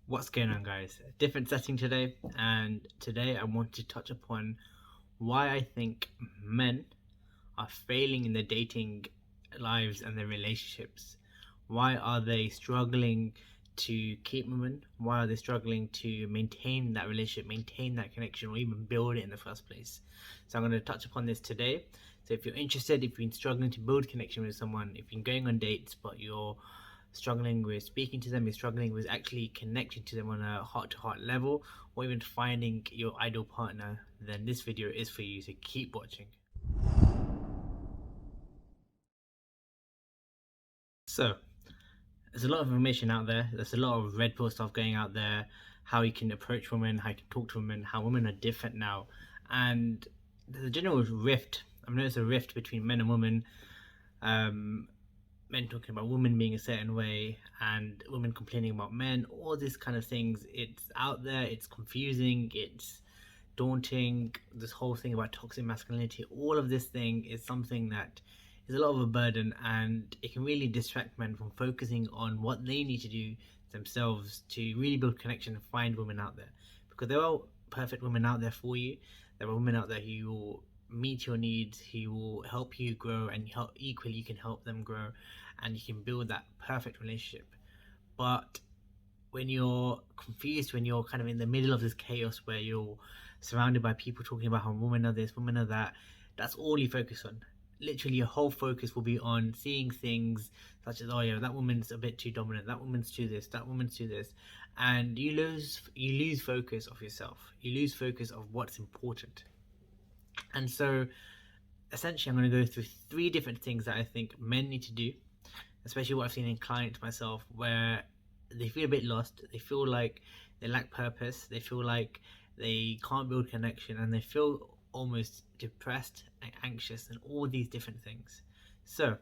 What's going on, guys? Different setting today, and today I want to touch upon why I think men are failing in their dating lives and their relationships. Why are they struggling to keep women? Why are they struggling to maintain that relationship, maintain that connection, or even build it in the first place? So I'm going to touch upon this today. So if you're interested, if you've been struggling to build connection with someone, if you've been going on dates but you're struggling with speaking to them, you're struggling with actually connecting to them on a heart-to-heart level, or even finding your ideal partner, then this video is for you, so keep watching. So there's a lot of information out there. There's a lot of red pill stuff going out there. How you can approach women, how you can talk to women, how women are different now, and there's a general rift. I've noticed a rift between men and women. Men talking about women being a certain way and women complaining about men. All these kind of things. It's out there. It's confusing. It's daunting. This whole thing about toxic masculinity. All of this thing is something that is a lot of a burden, and it can really distract men from focusing on what they need to do themselves to really build connection and find women out there, because there are perfect women out there for you. There are women out there who will meet your needs, who will help you grow, and equally you can help them grow, and you can build that perfect relationship. But when you're confused, when you're kind of in the middle of this chaos where you're surrounded by people talking about how women are this, women are that, that's all you focus on. Literally your whole focus will be on seeing things such as, oh yeah, that woman's a bit too dominant, that woman's too this, that woman's too this, and you lose focus of yourself, you lose focus of what's important. And so essentially I'm going to go through 3 different things that I think men need to do, especially what I've seen in clients myself, where they feel a bit lost, they feel like they lack purpose, they feel like they can't build connection, and they feel almost depressed and anxious and all these different things. So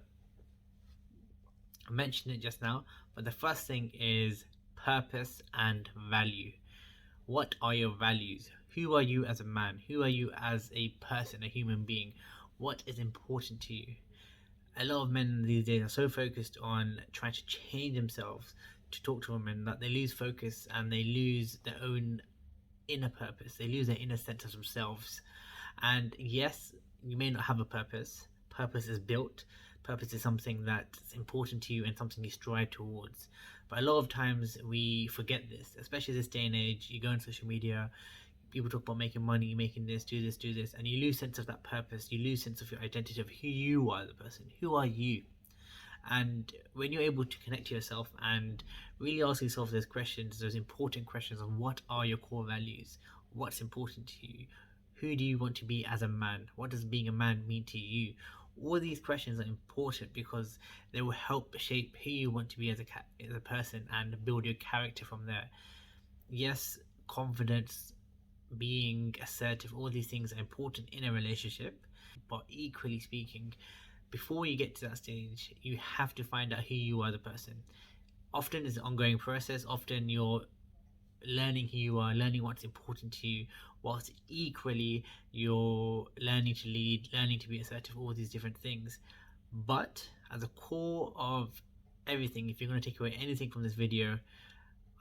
I mentioned it just now, but the first thing is purpose and value. What are your values? Who are you as a man? Who are you as a person, a human being? What is important to you? A lot of men these days are so focused on trying to change themselves to talk to women that they lose focus and they lose their own inner purpose. They lose their inner sense of themselves. And yes, you may not have a purpose. Purpose is built. Purpose is something that's important to you and something you strive towards. But a lot of times we forget this, especially this day and age. You go on social media, people talk about making money, making this, do this, and you lose sense of that purpose. You lose sense of your identity, of who you are as a person. Who are you? And when you're able to connect to yourself and really ask yourself those questions, those important questions of what are your core values, what's important to you, who do you want to be as a man, what does being a man mean to you, all these questions are important because they will help shape who you want to be as a person and build your character from there. Yes, confidence, being assertive, all these things are important in a relationship, but equally speaking, before you get to that stage, you have to find out who you are as a person. Often it's an ongoing process. Often you're learning who you are, learning what's important to you, whilst equally you're learning to lead, learning to be assertive, all these different things. But at the core of everything, if you're going to take away anything from this video,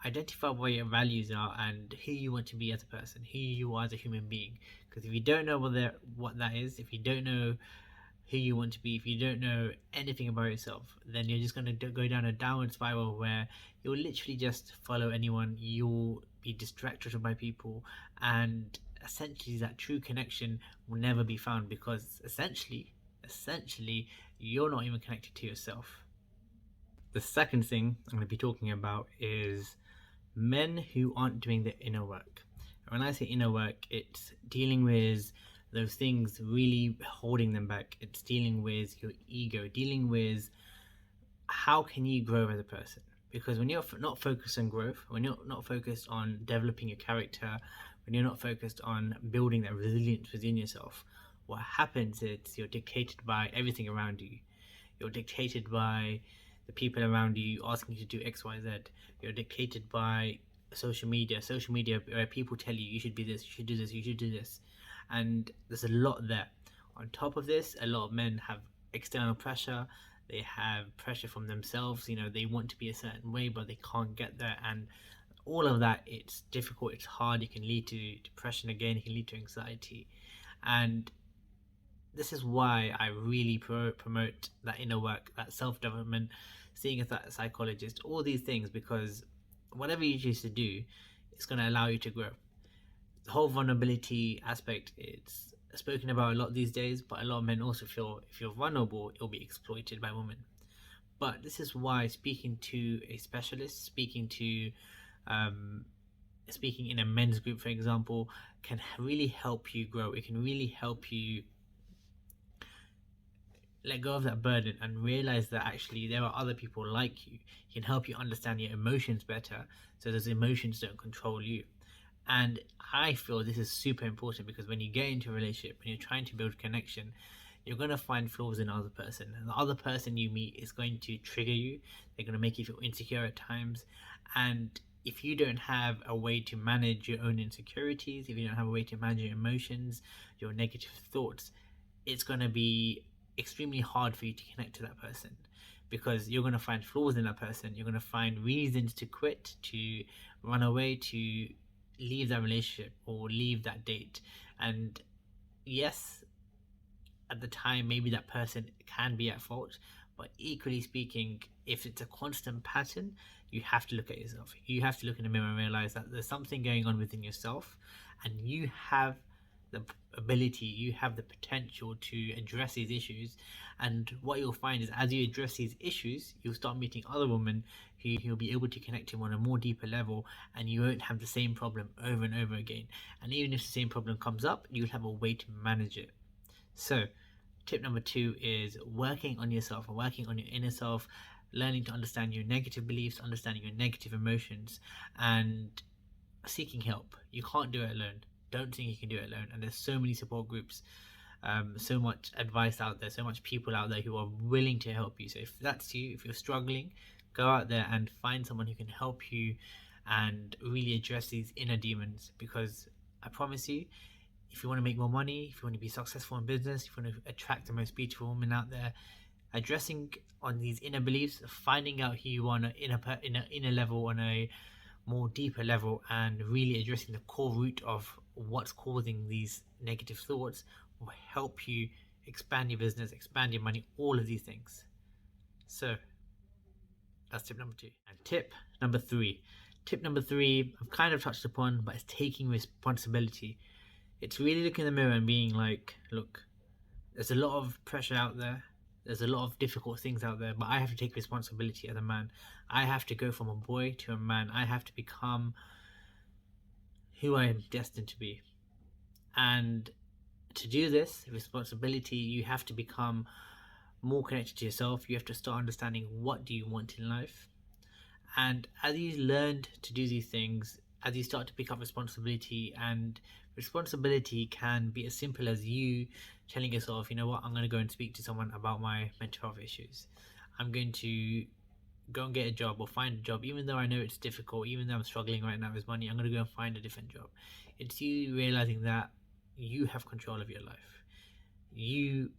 identify what your values are and who you want to be as a person, who you are as a human being. Because if you don't know what that is, if you don't know who you want to be, if you don't know anything about yourself, then you're just going to go down a downward spiral where you'll literally just follow anyone, you'll be distracted by people, and essentially that true connection will never be found, because essentially you're not even connected to yourself. The second thing I'm going to be talking about is men who aren't doing the inner work. And when I say inner work, it's dealing with those things really holding them back. It's dealing with your ego, dealing with how can you grow as a person. Because when you're not focused on growth, when you're not focused on developing your character, when you're not focused on building that resilience within yourself, what happens is you're dictated by everything around you. You're dictated by the people around you asking you to do X, Y, Z. You're dictated by social media where people tell you should be this, you should do this, you should do this. And there's a lot there. On top of this, a lot of men have external pressure. They have pressure from themselves. They want to be a certain way, but they can't get there. And all of that, it's difficult, it's hard, it can lead to depression again, it can lead to anxiety. And this is why I really promote that inner work, that self-development, seeing a psychologist, all these things, because whatever you choose to do, it's going to allow you to grow. The whole vulnerability aspect, it's spoken about a lot these days, but a lot of men also feel if you're vulnerable, you'll be exploited by women. But this is why speaking to a specialist, um, speaking in a men's group, for example, can really help you grow. It can really help you let go of that burden and realize that actually there are other people like you. It can help you understand your emotions better, so those emotions don't control you. And I feel this is super important, because when you get into a relationship, when you're trying to build connection, you're going to find flaws in the other person, and the other person you meet is going to trigger you. They're going to make you feel insecure at times. And if you don't have a way to manage your own insecurities, if you don't have a way to manage your emotions, your negative thoughts, it's going to be extremely hard for you to connect to that person, because you're going to find flaws in that person. You're going to find reasons to quit, to run away, to leave that relationship or leave that date. And yes, at the time, maybe that person can be at fault, but equally speaking, if it's a constant pattern, you have to look at yourself. You have to look in the mirror and realize that there's something going on within yourself, and you have the ability, you have the potential to address these issues. And what you'll find is, as you address these issues, you'll start meeting other women who you'll be able to connect to on a more deeper level, and you won't have the same problem over and over again. And even if the same problem comes up, you'll have a way to manage it. So tip number 2 is working on yourself and working on your inner self, learning to understand your negative beliefs, understanding your negative emotions, and seeking help. You can't do it alone. Don't think you can do it alone. And there's so many support groups, so much advice out there, so much people out there who are willing to help you. So if that's you, if you're struggling, go out there and find someone who can help you and really address these inner demons. Because I promise you, if you want to make more money, if you want to be successful in business, if you want to attract the most beautiful woman out there, addressing on these inner beliefs, finding out who you are on an inner level, on a more deeper level, and really addressing the core root of what's causing these negative thoughts will help you expand your business, expand your money, all of these things. So that's tip number 2. And tip number 3, I've kind of touched upon, but it's taking responsibility. It's really looking in the mirror and being like, look, there's a lot of pressure out there, there's a lot of difficult things out there, but I have to take responsibility as a man. I have to go from a boy to a man. I have to become who I am destined to be. And to do this responsibility, you have to become more connected to yourself. You have to start understanding, what do you want in life? And as you learn to do these things, as you start to pick up responsibility, and responsibility can be as simple as you telling yourself, you know what, I'm going to go and speak to someone about my mental health issues. I'm going to go and get a job or find a job, even though I know it's difficult, even though I'm struggling right now with money, I'm going to go and find a different job. It's you realizing that you have control of your life. You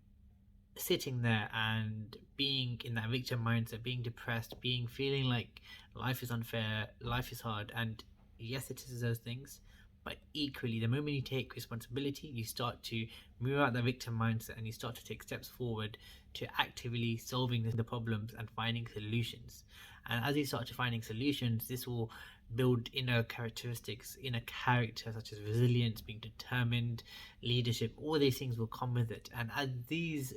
sitting there and being in that victim mindset, being depressed, feeling like life is unfair, life is hard, and yes, it is those things, but equally, the moment you take responsibility, you start to move out the victim mindset and you start to take steps forward to actively solving the problems and finding solutions. And as you start to finding solutions, this will build inner characteristics, inner character, such as resilience, being determined, leadership. All these things will come with it, and as these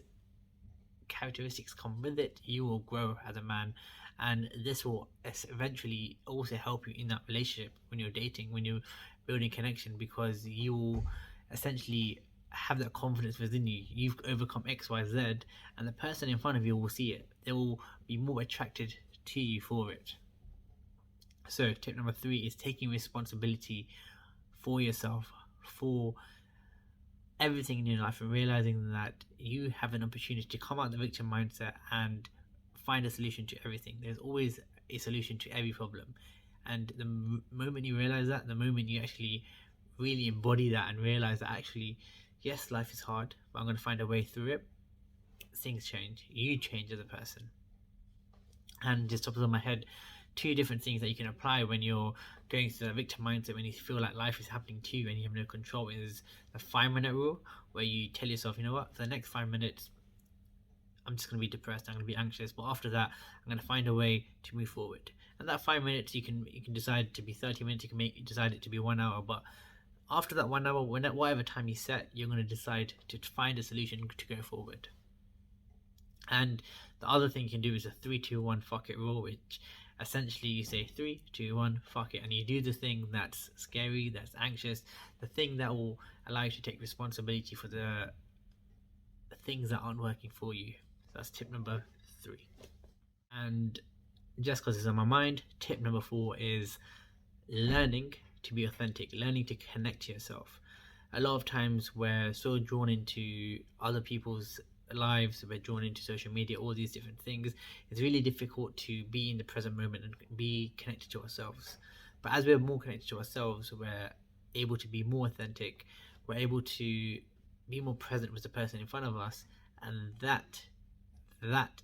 characteristics come with it, you will grow as a man. And this will eventually also help you in that relationship, when you're dating, when you're building connection, because you will essentially have that confidence within you. You've overcome XYZ, and the person in front of you will see it. They will be more attracted to you for it. So tip number 3 is taking responsibility for yourself, for everything in your life, and realizing that you have an opportunity to come out of the victim mindset and find a solution to everything. There's always a solution to every problem. And the moment you realize that, the moment you actually really embody that and realize that actually, yes, life is hard, but I'm going to find a way through it, things change. You change as a person. And just top of my head, two different things that you can apply when you're going through the victim mindset, when you feel like life is happening to you and you have no control, is the 5 minute rule, where you tell yourself, you know what, for the next 5 minutes I'm just going to be depressed, I'm going to be anxious, but after that I'm going to find a way to move forward. And that 5 minutes, you can decide to be 30 minutes, you can decide it to be 1 hour, but after that 1 hour, whatever time you set, you're going to decide to find a solution to go forward. And the other thing you can do is a 3-2-1 fuck it rule, which essentially you say 3-2-1 fuck it, and you do the thing that's scary, that's anxious, the thing that will allow you to take responsibility for the things that aren't working for you. So that's tip number 3. And just because it's on my mind, tip number 4 is learning to be authentic, learning to connect to yourself. A lot of times we're so drawn into other people's lives, we're drawn into social media, all these different things. It's really difficult to be in the present moment and be connected to ourselves. But as we're more connected to ourselves, we're able to be more authentic, we're able to be more present with the person in front of us, and that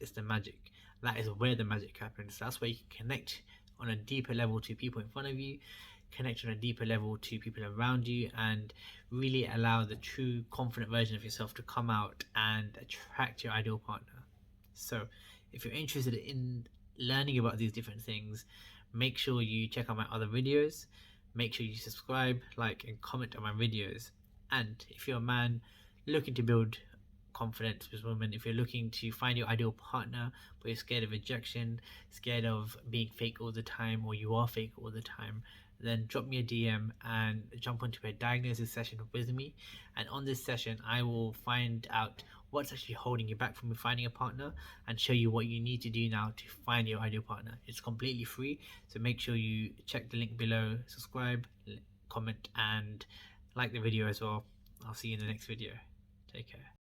is the magic. That is where the magic happens. That's where you can connect on a deeper level to people in front of you, connect on a deeper level to people around you, and really allow the true confident version of yourself to come out and attract your ideal partner. So if you're interested in learning about these different things, make sure you check out my other videos, make sure you subscribe, like and comment on my videos. And if you're a man looking to build confidence with women, if you're looking to find your ideal partner but you're scared of rejection, scared of being fake all the time, or you are fake all the time, then drop me a DM and jump onto a diagnosis session with me. And on this session I will find out what's actually holding you back from finding a partner and show you what you need to do now to find your ideal partner. It's completely free, so make sure you check the link below, subscribe, comment and like the video as well. I'll see you in the next video. Take care.